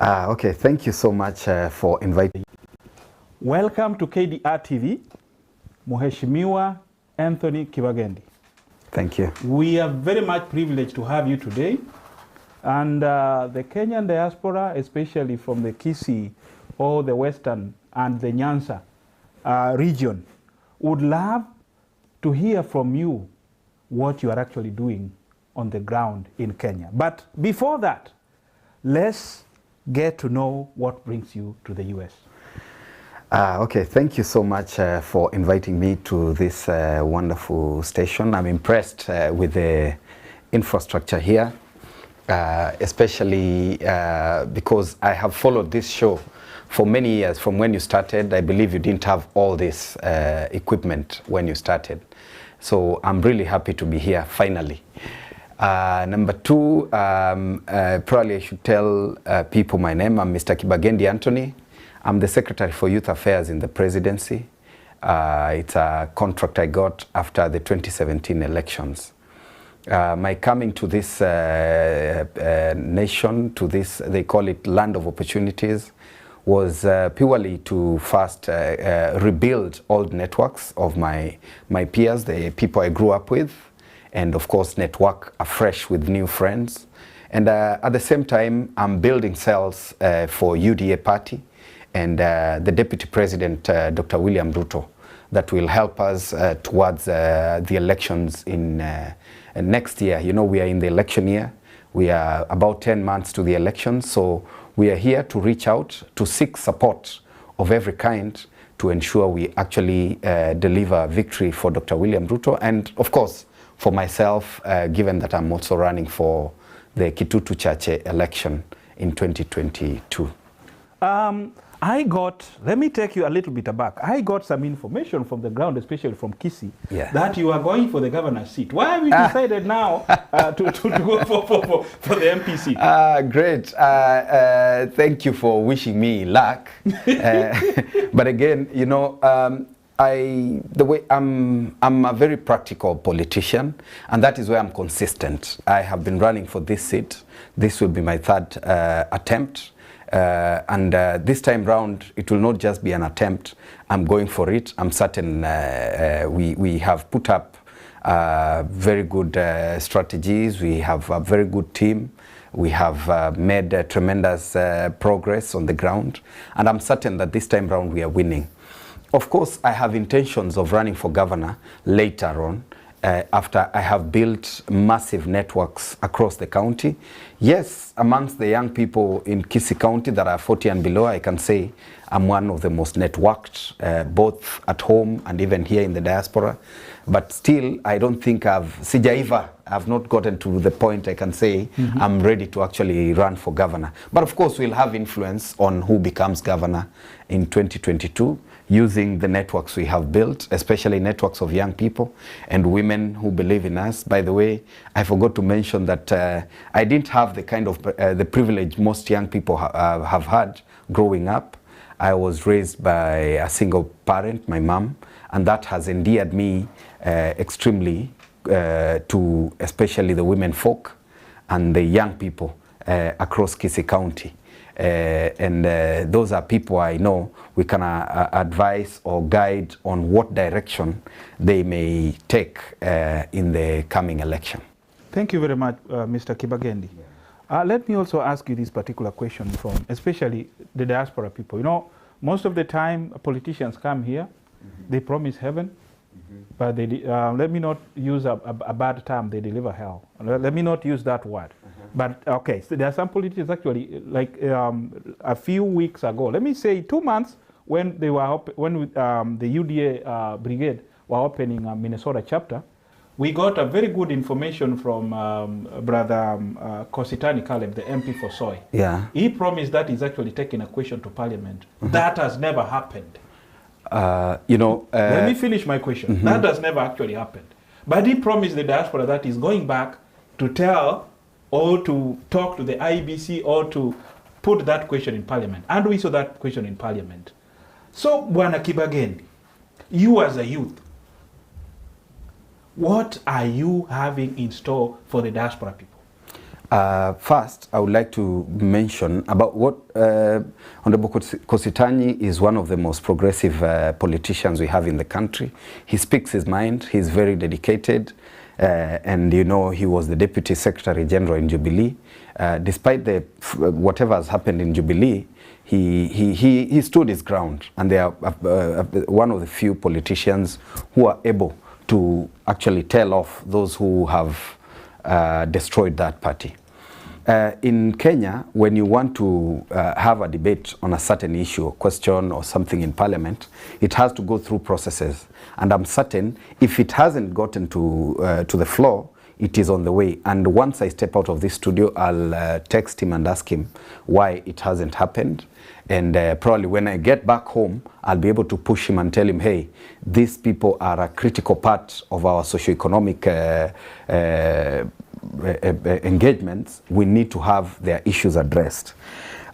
Okay, thank you so much for inviting. Welcome to KDR TV, Mheshimiwa Anthony Kibagendi. Thank you. We are very much privileged to have you today. And the Kenyan diaspora, especially from the Kisii or the Western and the Nyanza region, would love to hear from you what you are actually doing on the ground in Kenya. But before that, let's get to know what brings you to the US. Okay, thank you so much for inviting me to this wonderful station. I'm impressed with the infrastructure here, especially because I have followed this show for many years. From when you started, I believe you didn't have all this equipment when you started. So I'm really happy to be here finally. Number two, probably I should tell people my name. I'm Mr. Kibagendi Anthony. I'm the Secretary for Youth Affairs in the Presidency. It's a contract I got after the 2017 elections. My coming to this nation, to this, they call it land of opportunities, was purely to first rebuild old networks of my peers, the people I grew up with, and of course network afresh with new friends. And at the same time, I'm building cells for UDA party and the Deputy President, Dr. William Ruto, that will help us towards the elections in next year. You know, we are in the election year. We are about 10 months to the elections, so we are here to reach out, to seek support of every kind to ensure we actually deliver victory for Dr. William Ruto, and of course, for myself, given that I'm also running for the Kitutu Chache election in 2022. Let me take you a little bit back. I got some information from the ground, especially from Kisii, that you are going for the governor's seat. Why have you decided now to go for the MP seat? Great. Thank you for wishing me luck. But again, you know, I'm a very practical politician, and that is why I'm consistent. I have been running for this seat. This will be my third attempt. And this time round, it will not just be an attempt. I'm going for it. I'm certain we have put up very good strategies. We have a very good team. We have made tremendous progress on the ground. And I'm certain that this time round we are winning. Of course, I have intentions of running for governor later on, after I have built massive networks across the county. Yes, amongst the young people in Kisii County that are 40 and below, I can say I'm one of the most networked, both at home and even here in the diaspora. But still, I don't think I've not gotten to the point I can say I'm ready to actually run for governor. But of course, we'll have influence on who becomes governor in 2022. Using the networks we have built, especially networks of young people and women who believe in us. By the way, I forgot to mention that I didn't have the kind of the privilege most young people have had growing up. I was raised by a single parent, my mom, and that has endeared me extremely to especially the women folk and the young people across Kisii County. Those are people I know we can advise or guide on what direction they may take in the coming election. Thank you very much, Mr. Kibagendi. Let me also ask you this particular question from especially the diaspora people. You know, most of the time politicians come here, they promise heaven, but they let me not use a bad term, they deliver hell. Let me not use that word. But okay, so there are some politicians actually, like a few weeks ago, let me say 2 months, when they were the UDA brigade were opening a Minnesota chapter, we got a very good information from Brother Kositani Caleb, the MP for Soy. Yeah. He promised that he's actually taking a question to Parliament. That has never happened. You know, let me finish my question. That has never actually happened. But he promised the diaspora that he's going back to tell or to talk to the IBC or to put that question in Parliament. And we saw that question in Parliament. So, Bwana Kibagendi, you as a youth, what are you having in store for the diaspora people? First, I would like to mention about what Honorable Kositanyi is one of the most progressive politicians we have in the country. He speaks his mind. He's very dedicated. And you know, he was the Deputy Secretary General in Jubilee. Despite whatever has happened in Jubilee, he stood his ground. And they are one of the few politicians who are able to actually tell off those who have destroyed that party. In Kenya, when you want to have a debate on a certain issue or question or something in parliament, it has to go through processes. And I'm certain if it hasn't gotten to the floor, it is on the way. And once I step out of this studio, I'll text him and ask him why it hasn't happened. And probably when I get back home, I'll be able to push him and tell him, hey, these people are a critical part of our socioeconomic engagements. We need to have their issues addressed.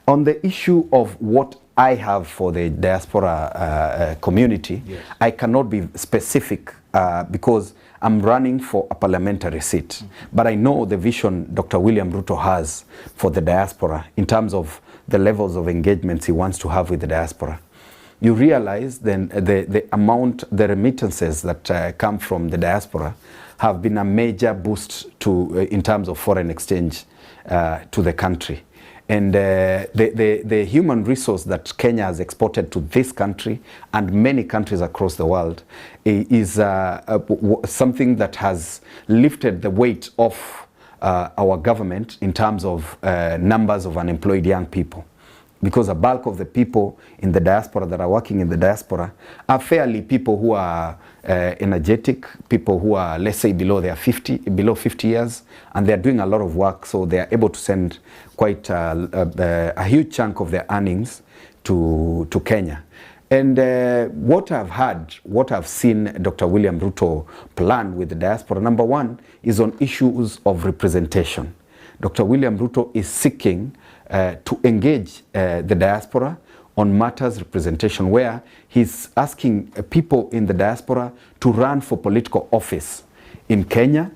On the issue of what I have for the diaspora community, yes. I cannot be specific because I'm running for a parliamentary seat. Mm-hmm. But I know the vision Dr. William Ruto has for the diaspora in terms of the levels of engagements he wants to have with the diaspora. You realize then the amount, the remittances that come from the diaspora have been a major boost to in terms of foreign exchange to the country. And the human resource that Kenya has exported to this country and many countries across the world is something that has lifted the weight of our government in terms of numbers of unemployed young people. Because a bulk of the people in the diaspora that are working in the diaspora are fairly people who are energetic, people who are, let's say, below 50 years, and they're doing a lot of work, so they are able to send quite a huge chunk of their earnings to Kenya. And what I've seen Dr. William Ruto plan with the diaspora, number one, is on issues of representation. Dr. William Ruto is seeking to engage the diaspora on matters representation, where he's asking people in the diaspora to run for political office in Kenya.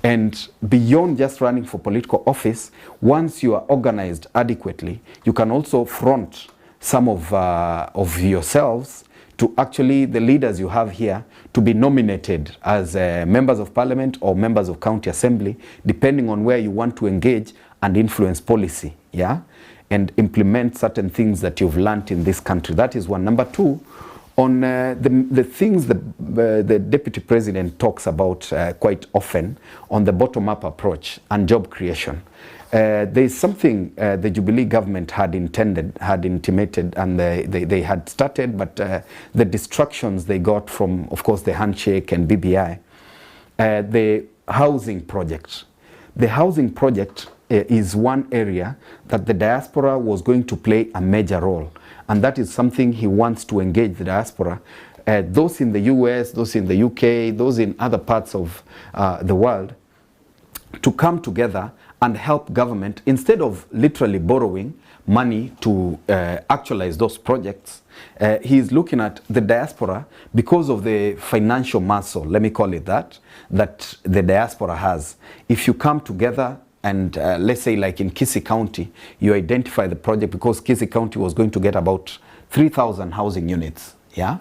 And beyond just running for political office, once you are organized adequately, you can also front some of yourselves to actually the leaders you have here to be nominated as members of parliament or members of county assembly, depending on where you want to engage and influence policy, yeah, and implement certain things that you've learned in this country. That is one. Number two, on the things the Deputy President talks about quite often on the bottom-up approach and job creation. There is something the Jubilee government had intimated, and they had started, but the distractions they got from, of course, the handshake and BBI, the housing project. The housing project is one area that the diaspora was going to play a major role. And that is something he wants to engage the diaspora. Those in the US, those in the UK, those in other parts of the world, to come together and help government, instead of literally borrowing money to actualize those projects. He's looking at the diaspora because of the financial muscle, let me call it that the diaspora has. If you come together and let's say like in Kisii County, you identify the project because Kisii County was going to get about 3,000 housing units, yeah?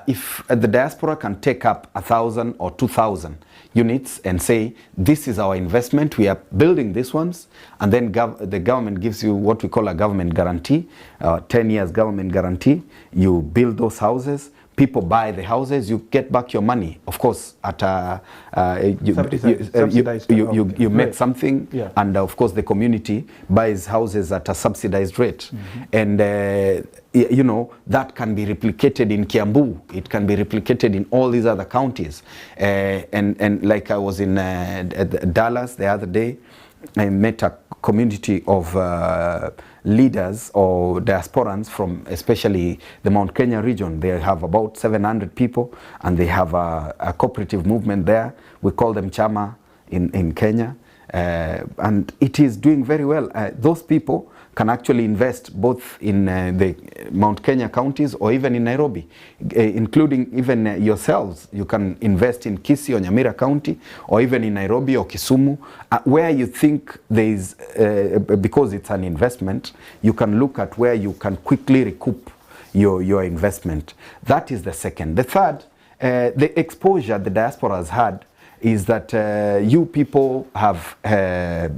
If the diaspora can take up 1,000 or 2,000 units and say, this is our investment, we are building these ones, and then the government gives you what we call a government guarantee, 10 years government guarantee, you build those houses, people buy the houses, you get back your money. Of course, at you make something, yeah. And of course the community buys houses at a subsidized rate. Mm-hmm. And you know, that can be replicated in Kiambu, it can be replicated in all these other counties. And like I was in Dallas the other day, I met a community of leaders or diasporans from especially the Mount Kenya region. They have about 700 people, and they have a cooperative movement there. We call them Chama in Kenya. and it is doing very well. Those people can actually invest both in the Mount Kenya counties or even in Nairobi, including even yourselves. You can invest in Kisii or Nyamira County, or even in Nairobi or Kisumu, where you think there is, because it's an investment, you can look at where you can quickly recoup your investment. That is the second. The third, the exposure the diaspora has had is that you people have the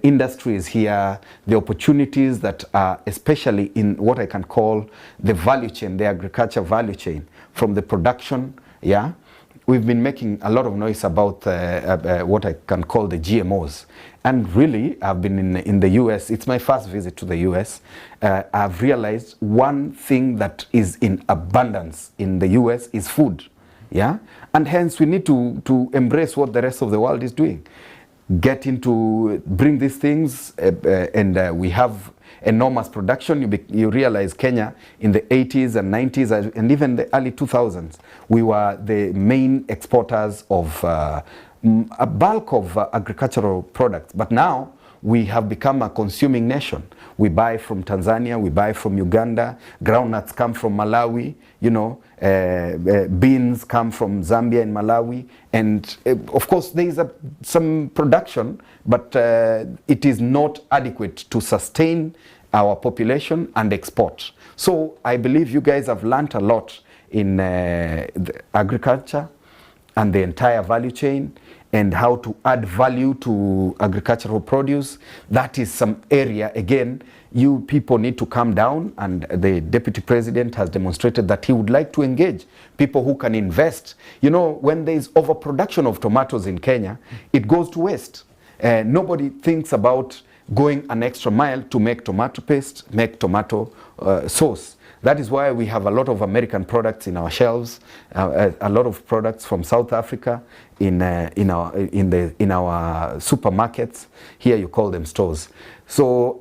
industries here, the opportunities that are especially in what I can call the value chain, the agriculture value chain, from the production, yeah. We've been making a lot of noise about what I can call the GMOs. And really, I've been in the US. It's my first visit to the US. I've realized one thing that is in abundance in the US is food. Yeah? And hence, we need to embrace what the rest of the world is doing. Get into, bring these things, and we have enormous production. You realize Kenya in the 80s and 90s and even the early 2000s, we were the main exporters of a bulk of agricultural products. But now we have become a consuming nation. We buy from Tanzania, we buy from Uganda, groundnuts come from Malawi, you know, beans come from Zambia and Malawi, and of course there is some production, but it is not adequate to sustain our population and export. So I believe you guys have learned a lot in the agriculture and the entire value chain, and how to add value to agricultural produce. That is some area, again, you people need to calm down, and the Deputy President has demonstrated that he would like to engage people who can invest. You know, when there is overproduction of tomatoes in Kenya, it goes to waste. Nobody thinks about going an extra mile to make tomato paste, make tomato sauce. That is why we have a lot of American products in our shelves, a lot of products from South Africa in our supermarkets. Here you call them stores. So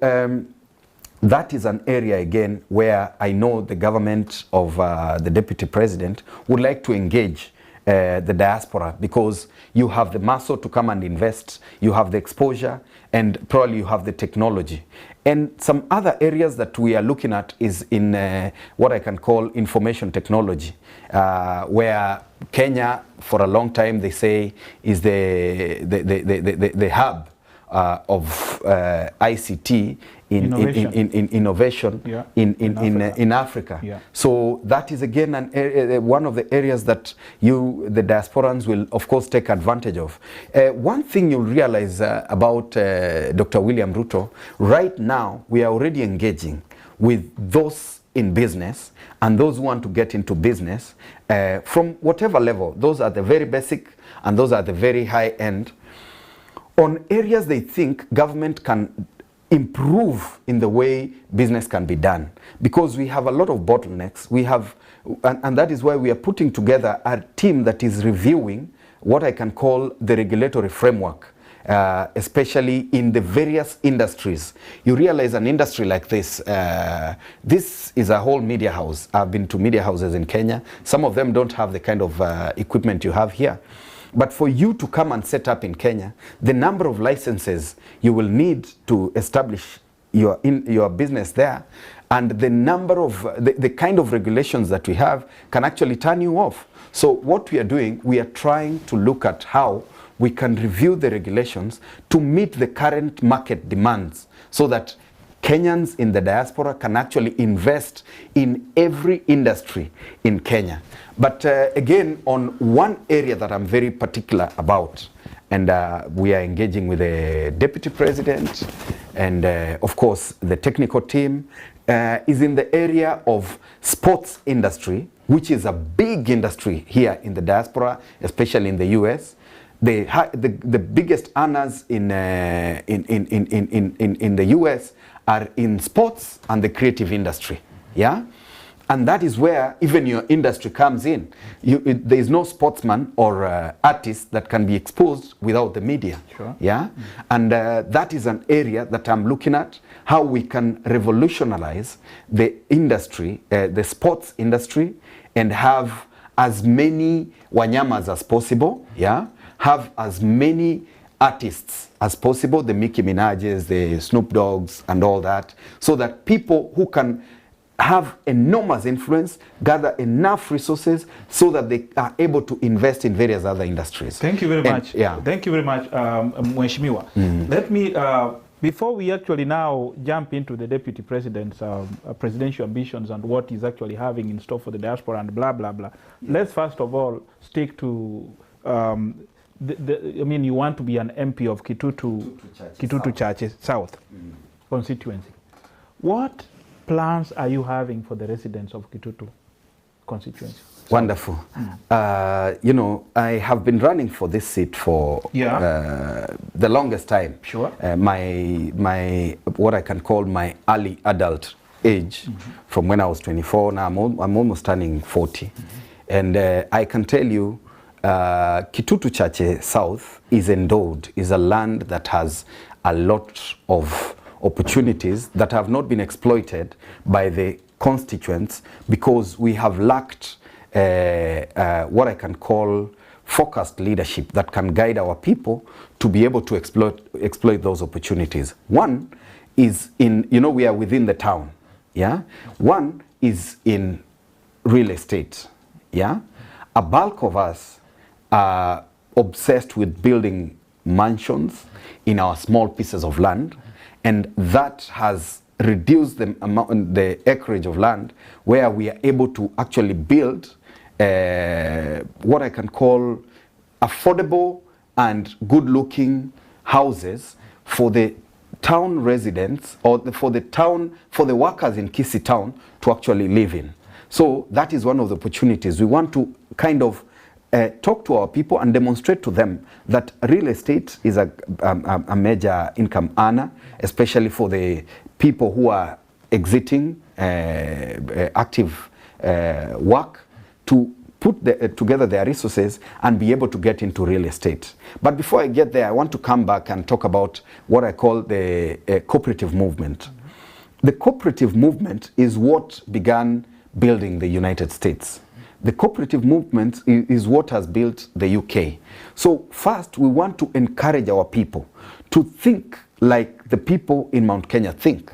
that is an area again where I know the government of the Deputy President would like to engage the diaspora, because you have the muscle to come and invest, you have the exposure, and probably you have the technology. And some other areas that we are looking at is in what I can call information technology, where Kenya, for a long time, they say is the hub of ICT in innovation yeah. in Africa. Yeah. So that is again one of the areas that you, the diasporans, will of course take advantage of. One thing you'll realize about Dr. William Ruto, right now we are already engaging with those in business and those who want to get into business from whatever level. Those are the very basic and those are the very high end, on areas they think government can improve in the way business can be done, because we have a lot of bottlenecks. We have, and that is why we are putting together a team that is reviewing what I can call the regulatory framework, especially in the various industries. You realize an industry like this, this is a whole media house. I've been to media houses in Kenya. Some of them don't have the kind of equipment you have here. But for you to come and set up in Kenya, the number of licenses you will need to establish your business there, and the number of, the kind of regulations that we have can actually turn you off. So what we are doing, we are trying to look at how we can review the regulations to meet the current market demands, so that Kenyans in the diaspora can actually invest in every industry in Kenya. But again, on one area that I'm very particular about, and we are engaging with the Deputy President and of course the technical team, is in the area of sports industry, which is a big industry here in the diaspora, especially in the US. The biggest earners in the US are in sports and the creative industry, yeah? And that is where even your industry comes in. There is no sportsman or artist that can be exposed without the media. Sure. Yeah? And that is an area that I'm looking at, how we can revolutionize the industry, the sports industry, and have as many wanyamas as possible, yeah? Have as many artists as possible, the Nicki Minaj's, the Snoop Dogg's, and all that, so that people who can have enormous influence, gather enough resources so that they are able to invest in various other industries. Thank you very much. Yeah. Thank you very much, Mheshimiwa. Let me, before we actually now jump into the Deputy President's presidential ambitions and what he's actually having in store for the diaspora and blah, blah, blah, let's first of all stick to, I mean, you want to be an MP of Kitutu Chache South constituency. What plans are you having for the residents of Kitutu constituency? Wonderful. You know, I have been running for this seat for the longest time. Sure. My what I can call my early adult age, from when I was 24. Now I'm almost turning 40, and I can tell you, Kitutu Chache South is endowed, is a land that has a lot of opportunities that have not been exploited by the constituents because we have lacked what I can call focused leadership that can guide our people to be able to exploit those opportunities. One is in, you know, we are within the town, yeah? One is in real estate, yeah? A bulk of us are obsessed with building mansions in our small pieces of land, and that has reduced the amount, the acreage of land where we are able to actually build what I can call affordable and good-looking houses for the town residents, or for the workers in Kisii town to actually live in. So that is one of the opportunities. We want to kind of talk to our people and demonstrate to them that real estate is a major income earner, especially for the people who are exiting active work, to put together their resources and be able to get into real estate. But before I get there, I want to come back and talk about what I call the cooperative movement. The cooperative movement is what began building the United States. The cooperative movement is what has built the UK. So first, we want to encourage our people to think like the people in Mount Kenya think.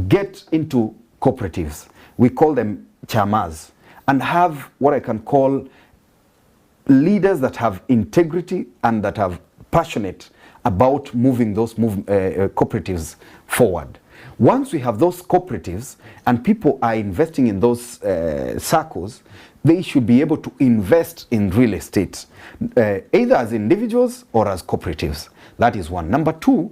Get into cooperatives. We call them chamas, and have what I can call leaders that have integrity and that are passionate about moving those cooperatives forward. Once we have those cooperatives and people are investing in those circles, they should be able to invest in real estate, either as individuals or as cooperatives. That is one. Number two,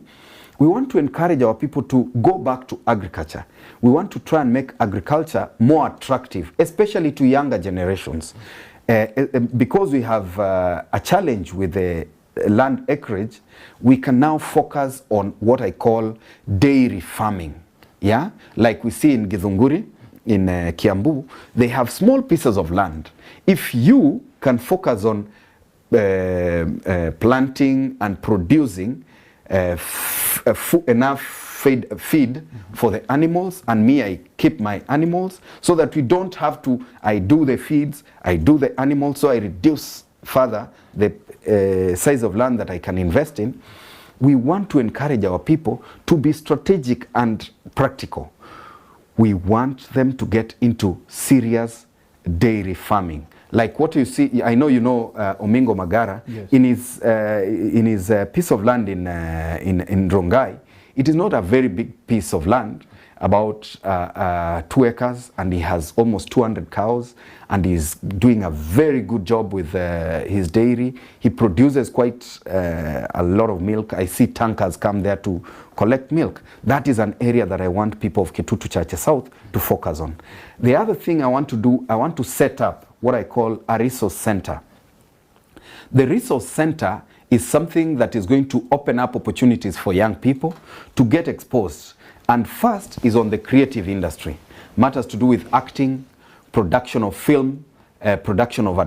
we want to encourage our people to go back to agriculture. We want to try and make agriculture more attractive, especially to younger generations. Because we have a challenge with the land acreage, we can now focus on what I call dairy farming. Yeah, like we see in Githunguri, in Kiambu, they have small pieces of land. If you can focus on planting and producing enough feed for the animals, and me, I keep my animals, so that we don't have to, I do the feeds, I do the animals, so I reduce further the size of land that I can invest in. We want to encourage our people to be strategic and practical. We want them to get into serious dairy farming. Like what you see, I know you know Omingo Magara. Yes. In his piece of land in Rongai. It is not a very big piece of land, about 2 acres, and he has almost 200 cows, and he's doing a very good job with his dairy. He produces quite a lot of milk. I see tankers come there to collect milk. That is an area that I want people of Kitutu Chache South to focus on. The other thing I want to do, I want to set up what I call a resource center. The resource center is something that is going to open up opportunities for young people to get exposed. And first is on the creative industry. Matters to do with acting, production of film, production of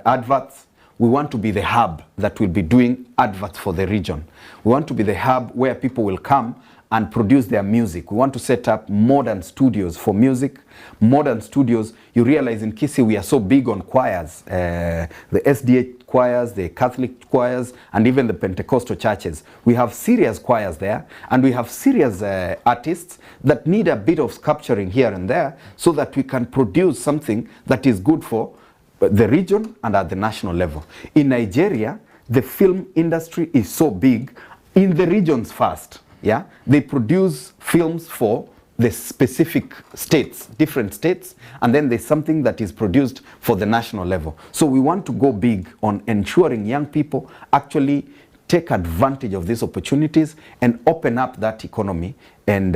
adverts. We want to be the hub that will be doing adverts for the region. We want to be the hub where people will come and produce their music. We want to set up modern studios for music. Modern studios, you realize in Kisii we are so big on choirs, the SDA choirs, the Catholic choirs, and even the Pentecostal churches. We have serious choirs there, and we have serious artists that need a bit of sculpturing here and there so that we can produce something that is good for the region and at the national level. In Nigeria, the film industry is so big in the regions first. Yeah, they produce films for the specific states, different states, and then there's something that is produced for the national level. So we want to go big on ensuring young people actually take advantage of these opportunities and open up that economy and,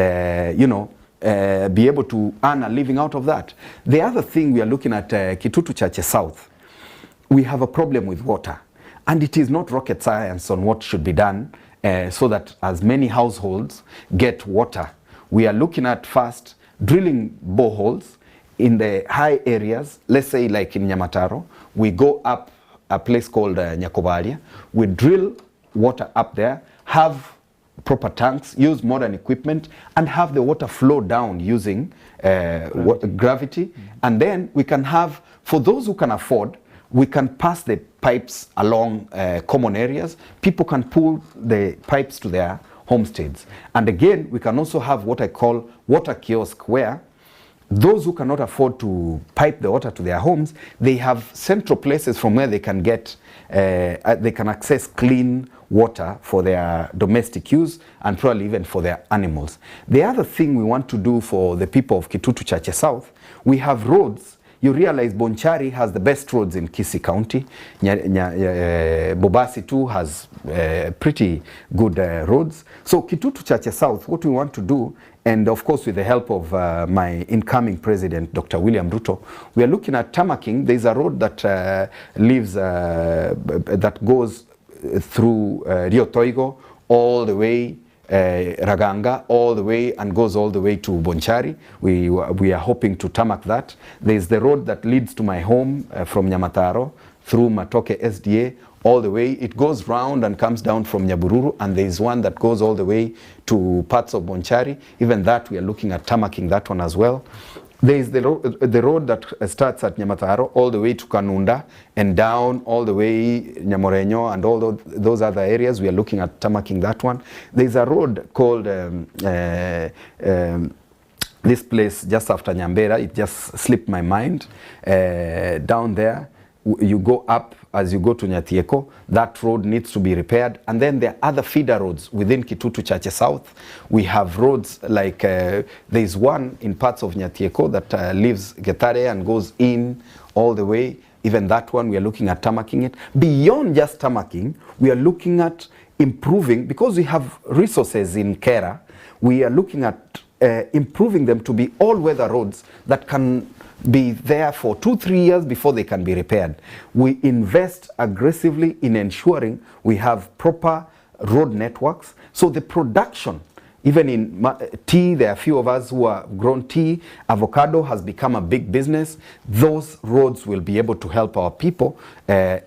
be able to earn a living out of that. The other thing we are looking at Kitutu Chache South, we have a problem with water. And it is not rocket science on what should be done so that as many households get water. We are looking at first drilling boreholes in the high areas, let's say like in Nyamataro. We go up a place called Nyakobalia. We drill water up there, have proper tanks, use modern equipment, and have the water flow down using gravity. And then we can have, for those who can afford, we can pass the pipes along common areas. People can pull the pipes to their homesteads. And again, we can also have what I call water kiosk, where those who cannot afford to pipe the water to their homes, they have central places from where they can get, they can access clean water for their domestic use and probably even for their animals. The other thing we want to do for the people of Kitutu Chache South, we have roads. You realize Bonchari has the best roads in Kisii County. Bobasi too has pretty good roads. So Kitutu Chache South, what we want to do, and of course with the help of my incoming president, Dr. William Ruto, we are looking at tarmacking. There's a road that that goes through Rio Toigo all the way Raganga all the way and goes all the way to Bonchari. We are hoping to tarmac that. There's the road that leads to my home from Nyamataro through Matoke SDA all the way. It goes round and comes down from Nyabururu, and there's one that goes all the way to parts of Bonchari. Even that, we are looking at tarmacking that one as well. There is the road that starts at Nyamataro all the way to Kanunda and down all the way Nyamorenyo and all those other areas. We are looking at tarmacking that one. There is a road called this place just after Nyambera. It just slipped my mind. Down there, you go up as you go to Nyatieko. That road needs to be repaired. And then there are other feeder roads within Kitutu Chache South. We have roads like, there's one in parts of Nyatieko that leaves Getare and goes in all the way. Even that one, we are looking at tarmacking it. Beyond just tarmacking, we are looking at improving, because we have resources in Kera, we are looking at improving them to be all-weather roads that can be there for 2-3 years before they can be repaired. We invest aggressively in ensuring we have proper road networks. So the production, even in tea, there are a few of us who are grown tea. Avocado has become a big business. Those roads will be able to help our people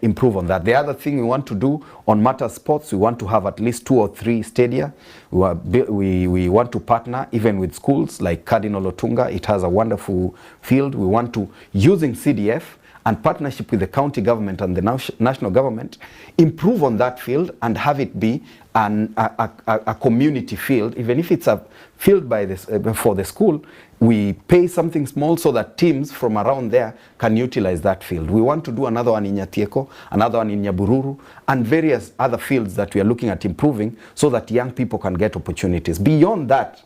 improve on that. The other thing we want to do on matter sports, we want to have at least 2 or 3 stadia. We want to partner even with schools like Cardinal Otunga. It has a wonderful field. We want to, using CDF and partnership with the county government and the national government, improve on that field and have it be a community field. Even if it's a field by this, for the school, we pay something small so that teams from around there can utilize that field. We want to do another one in Nyatieko, another one in Nyabururu, and various other fields that we are looking at improving so that young people can get opportunities. Beyond that,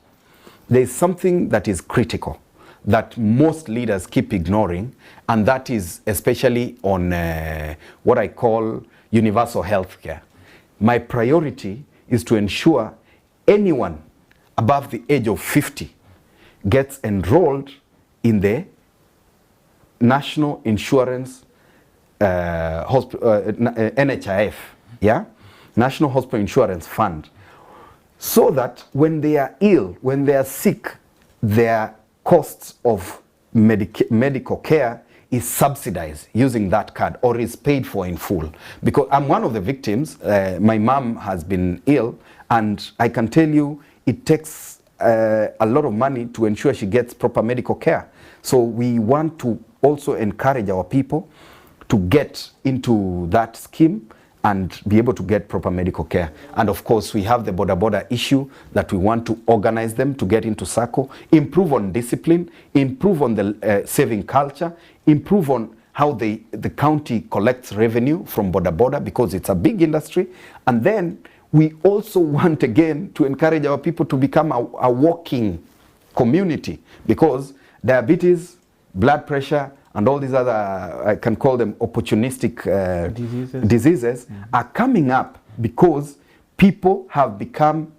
there is something that is critical that most leaders keep ignoring, and that is especially on what I call universal health care. My priority is to ensure anyone above the age of 50 gets enrolled in the National Insurance NHIF, yeah? National Hospital Insurance Fund, so that when they are ill, when they are sick, their costs of medical care is subsidized using that card or is paid for in full. Because I'm one of the victims. My mom has been ill, and I can tell you, it takes a lot of money to ensure she gets proper medical care. So we want to also encourage our people to get into that scheme and be able to get proper medical care. And of course, we have the border issue that we want to organize them to get into SACCO, improve on discipline, improve on the saving culture, improve on how the county collects revenue from border because it's a big industry. And then we also want again to encourage our people to become a walking community, because diabetes, blood pressure, and all these other, I can call them opportunistic diseases are coming up because people have become,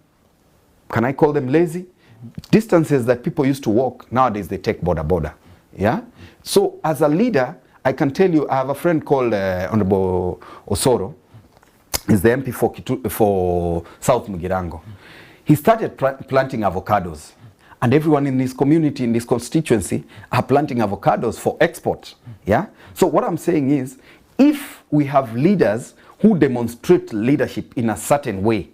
can I call them lazy? Distances that people used to walk, nowadays they take border. Yeah? So as a leader, I can tell you, I have a friend called Honorable Osoro. He's the MP for South Mugirango. He started planting avocados. And everyone in this community, in this constituency, are planting avocados for export. Yeah? So what I'm saying is, if we have leaders who demonstrate leadership in a certain way,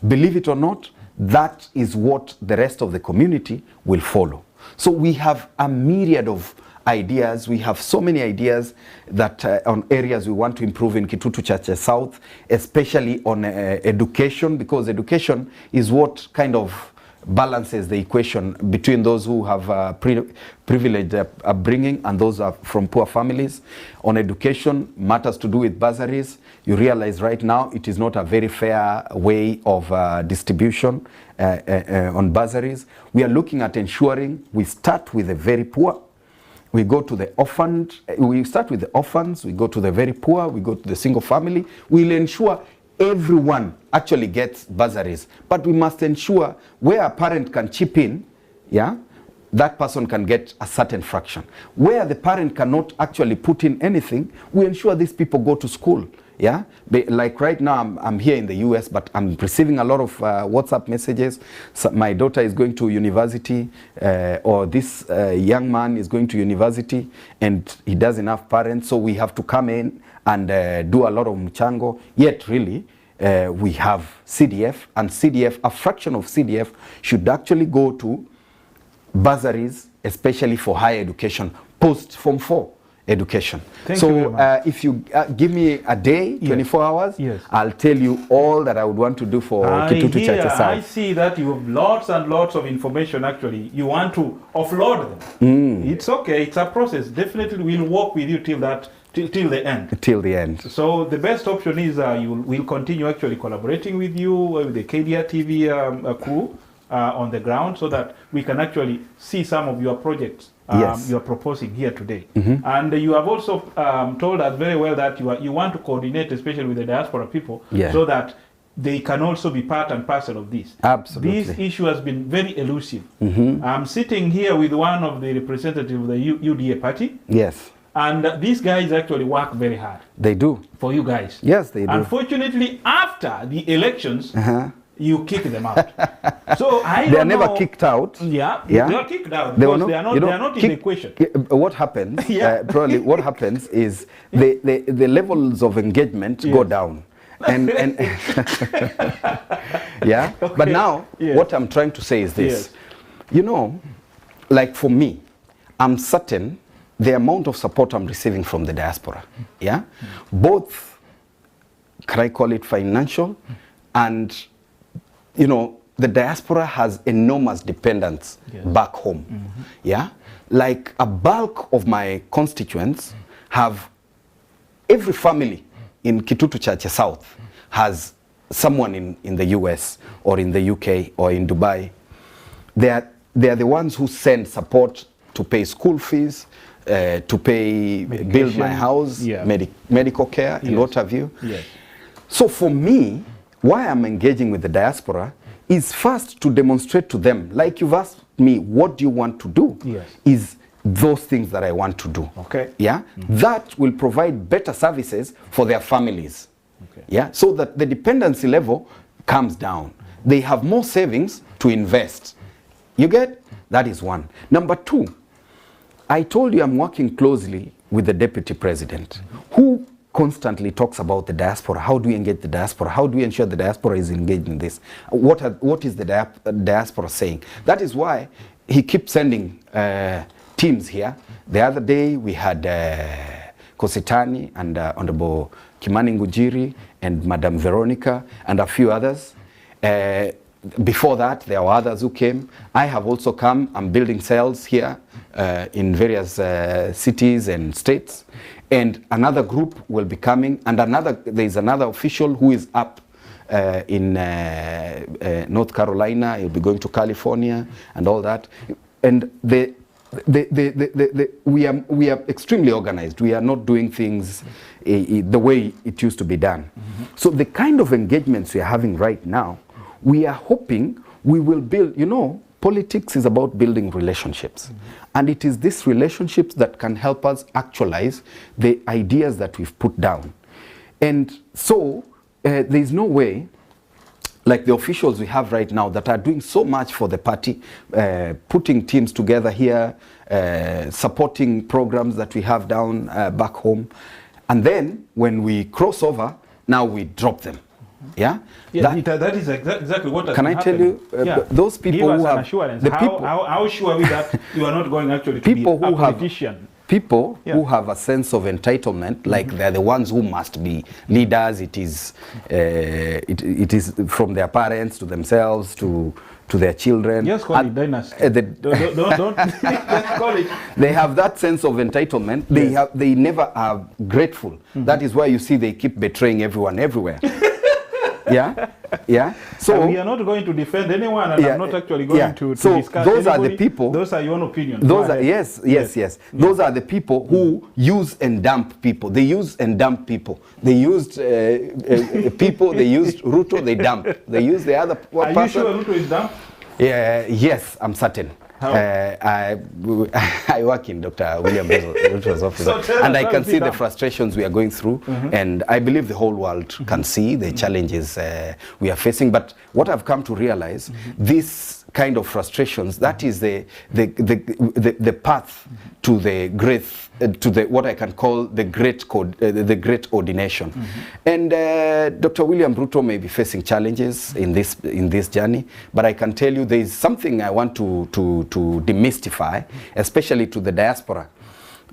believe it or not, that is what the rest of the community will follow. So we have a myriad of ideas. We have so many ideas that on areas we want to improve in Kitutu Chache South, especially on education, because education is what kind of balances the equation between those who have privileged upbringing and those are from poor families. On education, matters to do with bursaries. You realize right now it is not a very fair way of distribution on bursaries. We are looking at ensuring we start with the very poor. We go to the orphaned, we start with the orphans, we go to the very poor, we go to the single family. We'll ensure everyone actually gets bursaries. But we must ensure where a parent can chip in, yeah, that person can get a certain fraction. Where the parent cannot actually put in anything, we ensure these people go to school. Yeah, like right now I'm here in the US, but I'm receiving a lot of WhatsApp messages. So my daughter is going to university, or this young man is going to university and he doesn't have parents, so we have to come in and do a lot of mchango. Yet really we have CDF, and CDF, a fraction of CDF should actually go to bursaries, especially for higher education, post Form 4 education. Thank you very much. If you give me a day, 24 hours, I'll tell you all that I would want to do for Kitutu Chache South. I see that you have lots and lots of information actually. You want to offload them. It's okay, it's a process. Definitely we'll work with you till the end. Till the end. So the best option is we'll continue actually collaborating with you, with the KDR TV crew on the ground, so that we can actually see some of your projects you are proposing here today. And you have also told us very well that you want to coordinate, especially with the diaspora people, so that they can also be part and parcel of this. Absolutely. This issue has been very elusive. I'm sitting here with one of the representatives of the UDA party. Yes. And these guys actually work very hard. They do. For you guys. Yes, they do. Unfortunately, after the elections, you kick them out. So I don't know. They are never kicked out. Yeah, they are kicked out because they are not in the equation. What happens, probably what happens is the levels of engagement go down. And yeah, okay. But now what I'm trying to say is this. You know, like for me, I'm certain the amount of support I'm receiving from the diaspora, both, can I call it financial, and you know, the diaspora has enormous dependence back home. Like a bulk of my constituents have, every family in Kitutu Chache South has someone in the US or in the UK or in Dubai. They are the ones who send support to pay school fees, to pay, build my house, medical care, and what have you. So for me, why I'm engaging with the diaspora is first to demonstrate to them, like you've asked me, what do you want to do? Is those things that I want to do. That will provide better services for their families. So that the dependency level comes down. They have more savings to invest. You get? That is one. Number two, I told you I'm working closely with the Deputy President, who constantly talks about the diaspora. How do we engage the diaspora? How do we ensure the diaspora is engaged in this? What is the diaspora saying? That is why he keeps sending teams here. The other day we had Kositani and Honorable Kimani Ngujiri and Madam Veronica and a few others. Before that, there were others who came. I have also come. I'm building cells here in various cities and states. And another group will be coming. And there is another official who is up in North Carolina. He'll be going to California and all that. And we are extremely organized. We are not doing things the way it used to be done. So the kind of engagements we are having right now, we are hoping we will build, politics is about building relationships. And it is these relationships that can help us actualize the ideas that we've put down. And so there is no way, like the officials we have right now that are doing so much for the party, putting teams together here, supporting programs that we have down back home. And then when we cross over, now we drop them. Yeah, that is exactly what has can I tell you? Those people give us who an have assurance. the How sure are we that you are not going actually to people be a who have politician? People who have a sense of entitlement, like they're the ones who must be leaders. It is from their parents to themselves to their children. Just call it dynasty. Don't just call it. They have that sense of entitlement. They never are grateful. That is why you see they keep betraying everyone everywhere. So we are not going to defend anyone, and I'm not actually going to discuss those anybody. Are the people. Those are your own opinions. Those are yes. Those are the people who use and dump people. They use and dump people. They used people. They used Ruto. They dumped. They used the other person. Are you sure Ruto is dumped? Yes, I'm certain. I work in Dr. William Ruto's office, and I can see the frustrations we are going through, and I believe the whole world can see the challenges we are facing. But what I've come to realize, this kind of frustrations, that is the path to the great, what I can call the great ordination. And Dr. William Ruto may be facing challenges in this journey, but I can tell you there is something I want to demystify, especially to the diaspora.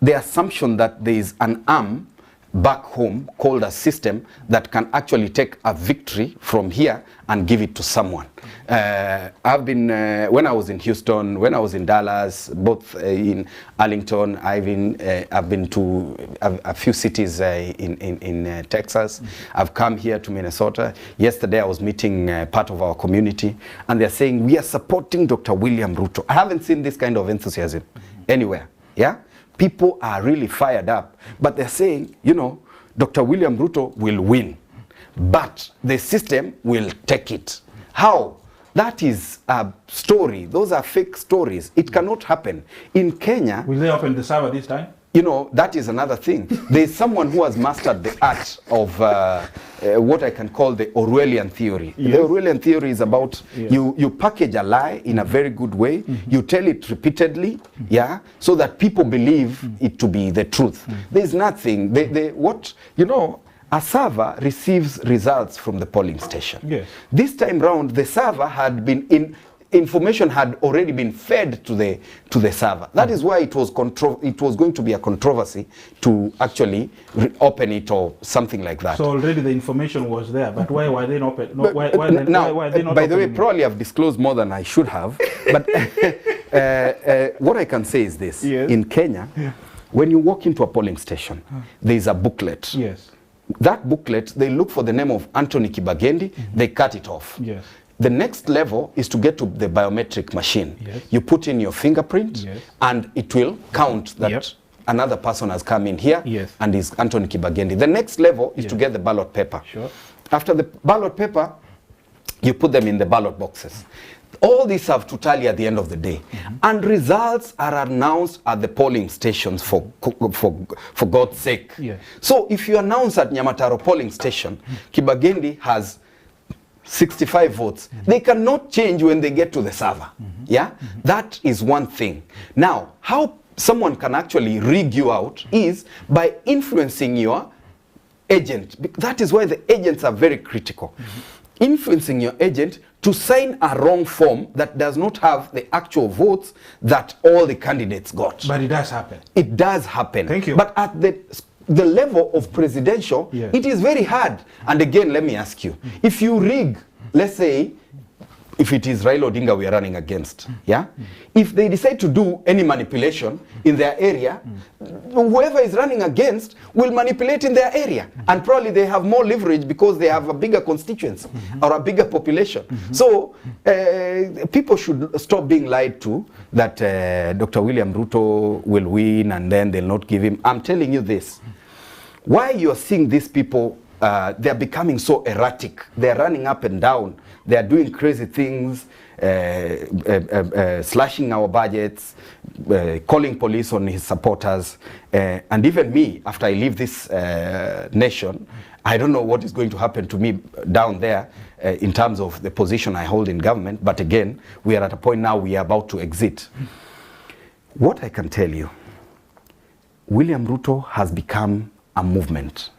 The assumption that there is an arm back home called a system that can actually take a victory from here and give it to someone. I've been, when I was in Houston, when I was in Dallas, both in Arlington, I've been to a few cities in Texas. I've come here to Minnesota. Yesterday I was meeting part of our community, and they're saying, we are supporting Dr. William Ruto. I haven't seen this kind of enthusiasm anywhere. People are really fired up, but they're saying, Dr. William Ruto will win, but the system will take it. How? That is a story. Those are fake stories. It cannot happen. In Kenya... Will they open the server this time? That is another thing. There is someone who has mastered the art of what I can call the Orwellian theory. The Orwellian theory is about you package a lie in a very good way, you tell it repeatedly, so that people believe it to be the truth. There's nothing. A server receives results from the polling station. This time round, the server had been information had already been fed to the server. That is why it was going to be a controversy to actually open it or something like that. So already the information was there, but why were they not open? Why they not by the way, probably I've disclosed more than I should have. But what I can say is this: in Kenya, when you walk into a polling station, there is a booklet. That booklet, they look for the name of Anthony Kibagendi, they cut it off. The next level is to get to the biometric machine. You put in your fingerprint, and it will count that another person has come in here and is Anthony Kibagendi. The next level is to get the ballot paper. After the ballot paper, you put them in the ballot boxes. All these have to tally at the end of the day. And results are announced at the polling stations for God's sake. So if you announce at Nyamataro polling station, Kibagendi has 65 votes. They cannot change when they get to the server. That is one thing. Now, how someone can actually rig you out is by influencing your agent, that is why the agents are very critical. Influencing your agent to sign a wrong form that does not have the actual votes that all the candidates got. But it does happen. It does happen. Thank you. But at the level of presidential, yes, it is very hard. And again, let me ask you, if you rig, let's say, if it is Raila Odinga we are running against, yeah? If they decide to do any manipulation in their area, whoever is running against will manipulate in their area. And probably they have more leverage because they have a bigger constituency or a bigger population. So people should stop being lied to that Dr. William Ruto will win and then they'll not give him. I'm telling you this. Why you're seeing these people, they're becoming so erratic. They're running up and down. They are doing crazy things, slashing our budgets, calling police on his supporters. And even me, after I leave this nation, I don't know what is going to happen to me down there in terms of the position I hold in government. But again, we are at a point now we are about to exit. What I can tell you, William Ruto has become a movement.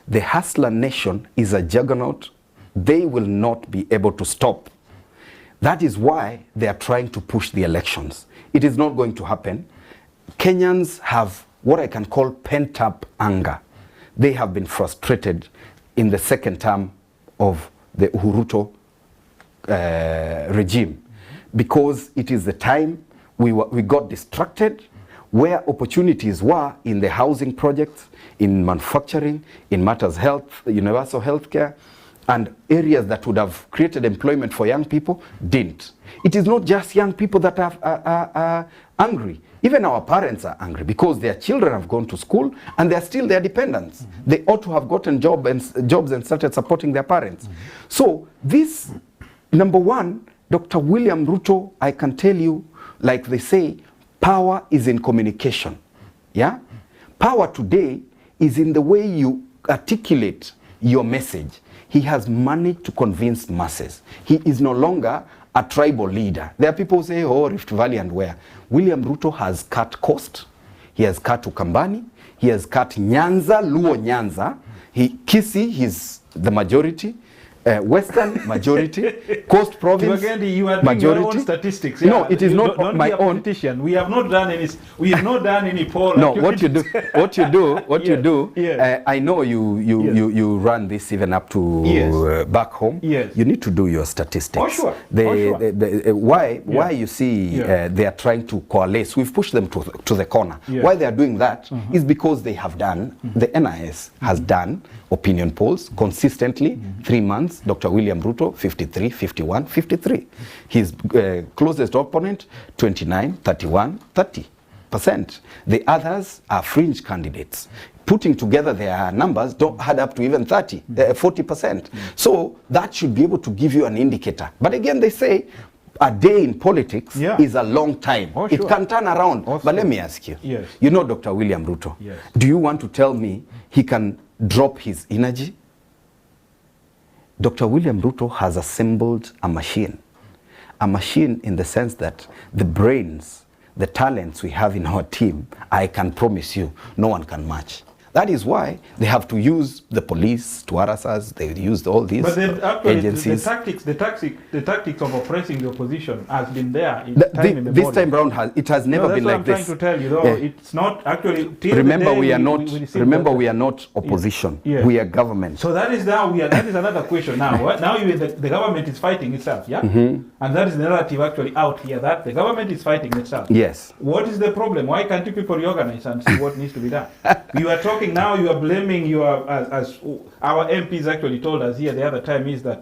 The Hustler Nation is a juggernaut. They will not be able to stop. That is why they are trying to push the elections. It is not going to happen. Kenyans have what I can call pent-up anger. They have been frustrated in the second term of the Ruto regime because it is the time we got distracted where opportunities were in the housing projects, in manufacturing, in matters health, universal health care, and areas that would have created employment for young people didn't. It is not just young people that are angry. Even our parents are angry because their children have gone to school and they are still their dependents. They ought to have gotten jobs and started supporting their parents. So this, number one, Dr. William Ruto, I can tell you, like they say, power is in communication. Yeah? Power today is in the way you articulate your message. He has managed to convince masses. He is no longer a tribal leader. There are people who say, oh, Rift Valley and where. William Ruto has cut Coast. He has cut Ukambani. He has cut Nyanza, Luo Nyanza. Kisii, he's the majority. Western majority, Coast Province you are doing majority. Your own statistics. Yeah. No, it is not don't my own. We have not done any. We have not done any poll. No, what you do, yes, you do. Yes. I know you run this even up to back home. Yes. You need to do your statistics. Oh sure. Why you see they are trying to coalesce? We've pushed them to the corner. Yeah. Why they are doing that is because they have done the NIS has done opinion polls consistently 3 months. Dr. William Ruto, 53, 51, 53. His closest opponent, 29, 31, 30%. The others are fringe candidates. Putting together their numbers don't add up to even 40%. So that should be able to give you an indicator. But again, they say a day in politics is a long time. Oh, sure. It can turn around. Also. But let me ask you. Yes. You know Dr. William Ruto. Yes. Do you want to tell me he can drop his energy? Dr. William Ruto has assembled a machine in the sense that the brains, the talents we have in our team, I can promise you, no one can match. That is why they have to use the police to harass us. They used all these agencies. The tactics of oppressing the opposition has been there this time round. It has never been like this. That's what I'm trying to tell you. It's not actually. Remember, we are not. Remember, we are not opposition. Yes. We are government. So that is now. That is another question now. Now the government is fighting itself. Yeah. And that is the narrative actually out here that the government is fighting itself. Yes. What is the problem? Why can't you people reorganize and see what needs to be done? You are talking. Now you are blaming as our MPs actually told us here the other time is that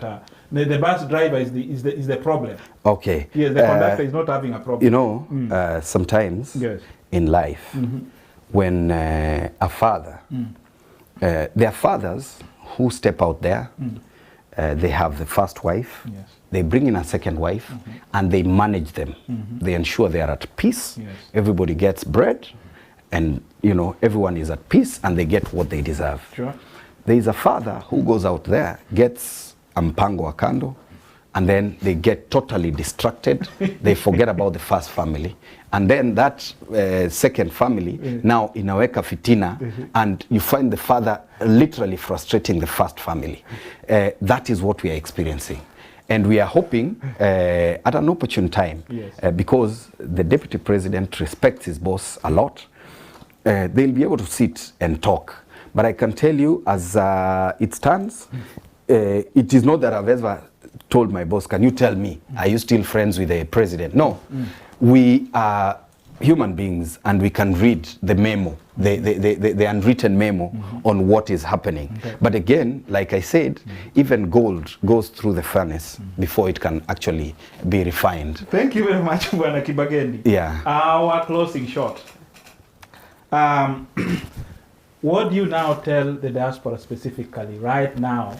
the bus driver is the problem. Okay. Yes, the conductor is not having a problem. You know, sometimes in life, when a father, there are fathers who step out there. They have the first wife. Yes. They bring in a second wife, and they manage them. They ensure they are at peace. Yes. Everybody gets bread. And, you know, everyone is at peace and they get what they deserve. Sure. There is a father who goes out there, gets a mpango wa kando, and then they get totally distracted. They forget about the first family. And then that second family now inaweka fitina, and you find the father literally frustrating the first family. That is what we are experiencing. And we are hoping at an opportune time, because the deputy president respects his boss a lot, they'll be able to sit and talk. But I can tell you, as it stands, it is not that I've ever told my boss, can you tell me, are you still friends with the president? No. We are human beings, and we can read the memo, the unwritten memo on what is happening. But again, like I said, even gold goes through the furnace before it can actually be refined. Thank you very much, Bwana Kibagendi. Yeah. Our closing shot. What do you now tell the diaspora specifically right now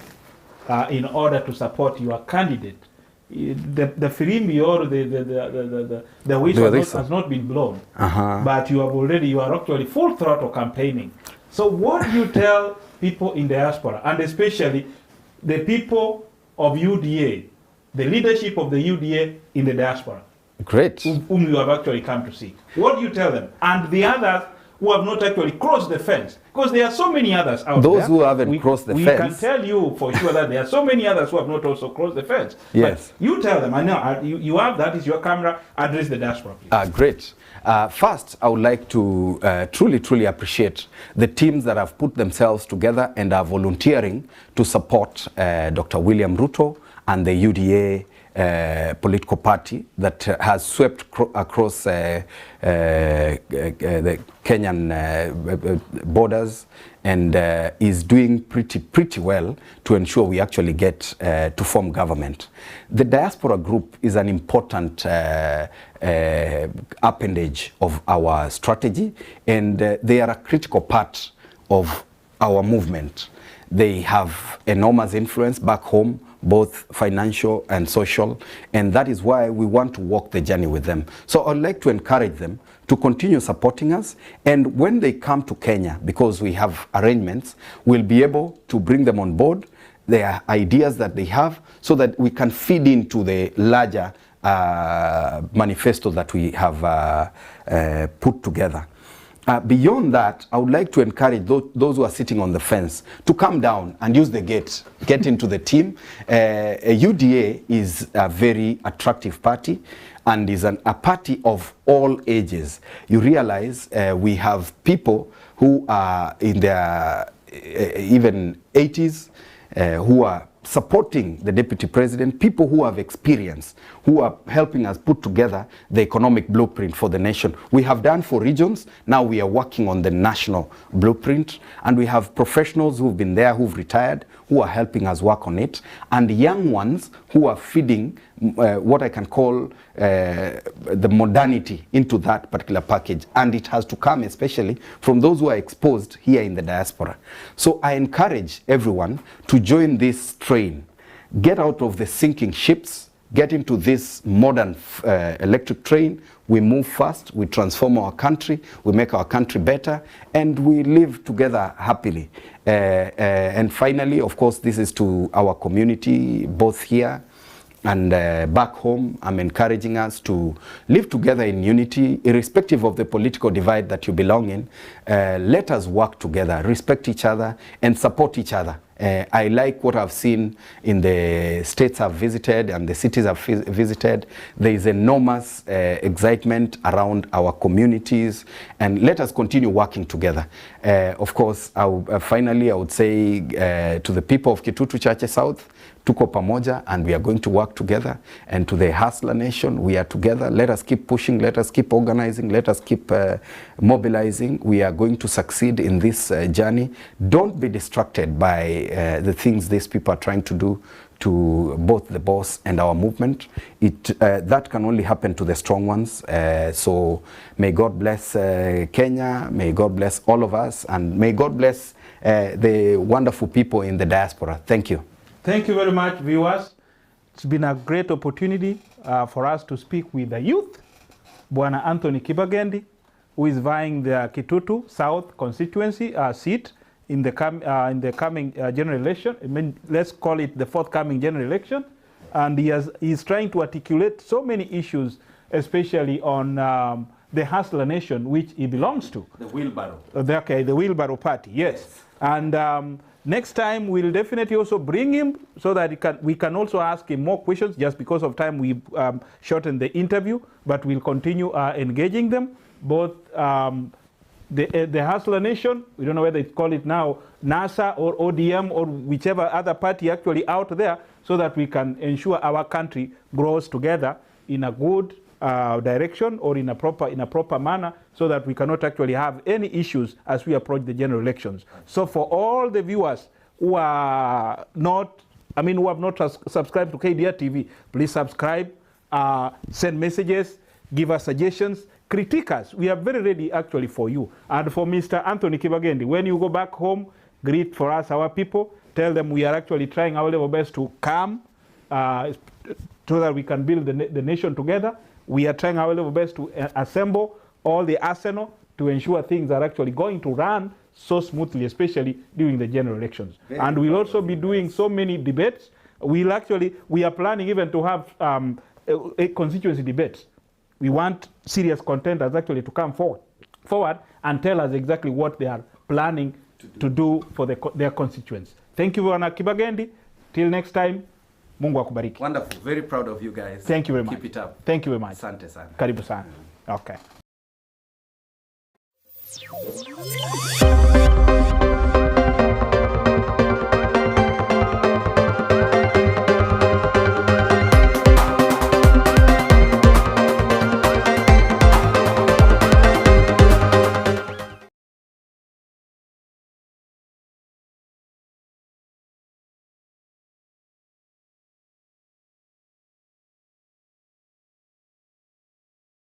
in order to support your candidate? The firimbi or the whistle has not been blown, but you are actually full throttle campaigning. So what do you tell people in diaspora, and especially the people of UDA, the leadership of the UDA in the diaspora? Great. Whom you have actually come to see. What do you tell them? And the others who have not actually crossed the fence, because there are so many others out there. Those who haven't crossed the fence. We can tell you for sure that there are so many others who have not also crossed the fence. Yes. But you tell them, I know, you have, that is your camera, address the diaspora, please. Great. First, I would like to truly appreciate the teams that have put themselves together and are volunteering to support Dr. William Ruto and the UDA political party that has swept across the Kenyan borders and is doing pretty well to ensure we actually get to form government. The diaspora group is an important appendage of our strategy, and they are a critical part of our movement. They have enormous influence back home, both financial and social, and that is why we want to walk the journey with them. So I'd like to encourage them to continue supporting us, and when they come to Kenya, because we have arrangements, we'll be able to bring them on board, their ideas that they have, so that we can feed into the larger manifesto that we have put together. Beyond that, I would like to encourage those who are sitting on the fence to come down and use the gate, get into the team. UDA is a very attractive party and is a party of all ages. You realize we have people who are in their even 80s who are supporting the deputy president, people who have experience, who are helping us put together the economic blueprint for the nation. We have done for regions, now we are working on the national blueprint, and we have professionals who've been there, who've retired, who are helping us work on it, and young ones who are feeding what I can call the modernity into that particular package, and it has to come especially from those who are exposed here in the diaspora. So I encourage everyone to join this train, get out of the sinking ships, get into this modern electric train. We move fast, we transform our country, we make our country better, and we live together happily. And finally, of course, this is to our community, both here and back home. I'm encouraging us to live together in unity, irrespective of the political divide that you belong in. Let us work together, respect each other, and support each other. I like what I've seen in the states I've visited and the cities I've visited. There is enormous excitement around our communities, and let us continue working together. Of course, finally, I would say to the people of Kitutu Chache South, tuko pamoja, and we are going to work together. And to the Hustler Nation, we are together. Let us keep pushing, let us keep organizing, let us keep mobilizing. We are going to succeed in this journey. Don't be distracted by the things these people are trying to do to both the boss and our movement. That can only happen to the strong ones. So may God bless Kenya, may God bless all of us, and may God bless the wonderful people in the diaspora. Thank you. Thank you very much, viewers. It's been a great opportunity for us to speak with the youth, Bwana Anthony Kibagendi, who is vying the Kitutu South constituency seat in the coming general election. I mean, let's call it the forthcoming general election. And he's trying to articulate so many issues, especially on the Hustler Nation, which he belongs to. The wheelbarrow. The wheelbarrow party, yes. And next time we'll definitely also bring him so that we can also ask him more questions. Just because of time, we shortened the interview, but we'll continue engaging them. Both the Hustler Nation, we don't know whether they call it now NASA or ODM or whichever other party actually out there, so that we can ensure our country grows together in a good direction or in a proper manner, so that we cannot actually have any issues as we approach the general elections. So for all the viewers who are not, who have not subscribed to KDR TV, please subscribe, send messages, give us suggestions, critique us. We are very ready actually for you. And for Mr. Anthony Kibagendi, when you go back home, greet for us our people, tell them we are actually trying our level best to come so that we can build the nation together. We are trying our level best to assemble all the arsenal to ensure things are actually going to run so smoothly, especially during the general elections. And we'll also be doing so many debates. We are planning even to have a constituency debates. We want serious contenders actually to come forward and tell us exactly what they are planning to do for their constituents. Thank you, Bwana Kibagendi. Till next time, Mungu akubariki. Wonderful. Very proud of you guys. Thank you very much. Keep it up. Thank you very much. Asante sana. Karibu sana. Okay.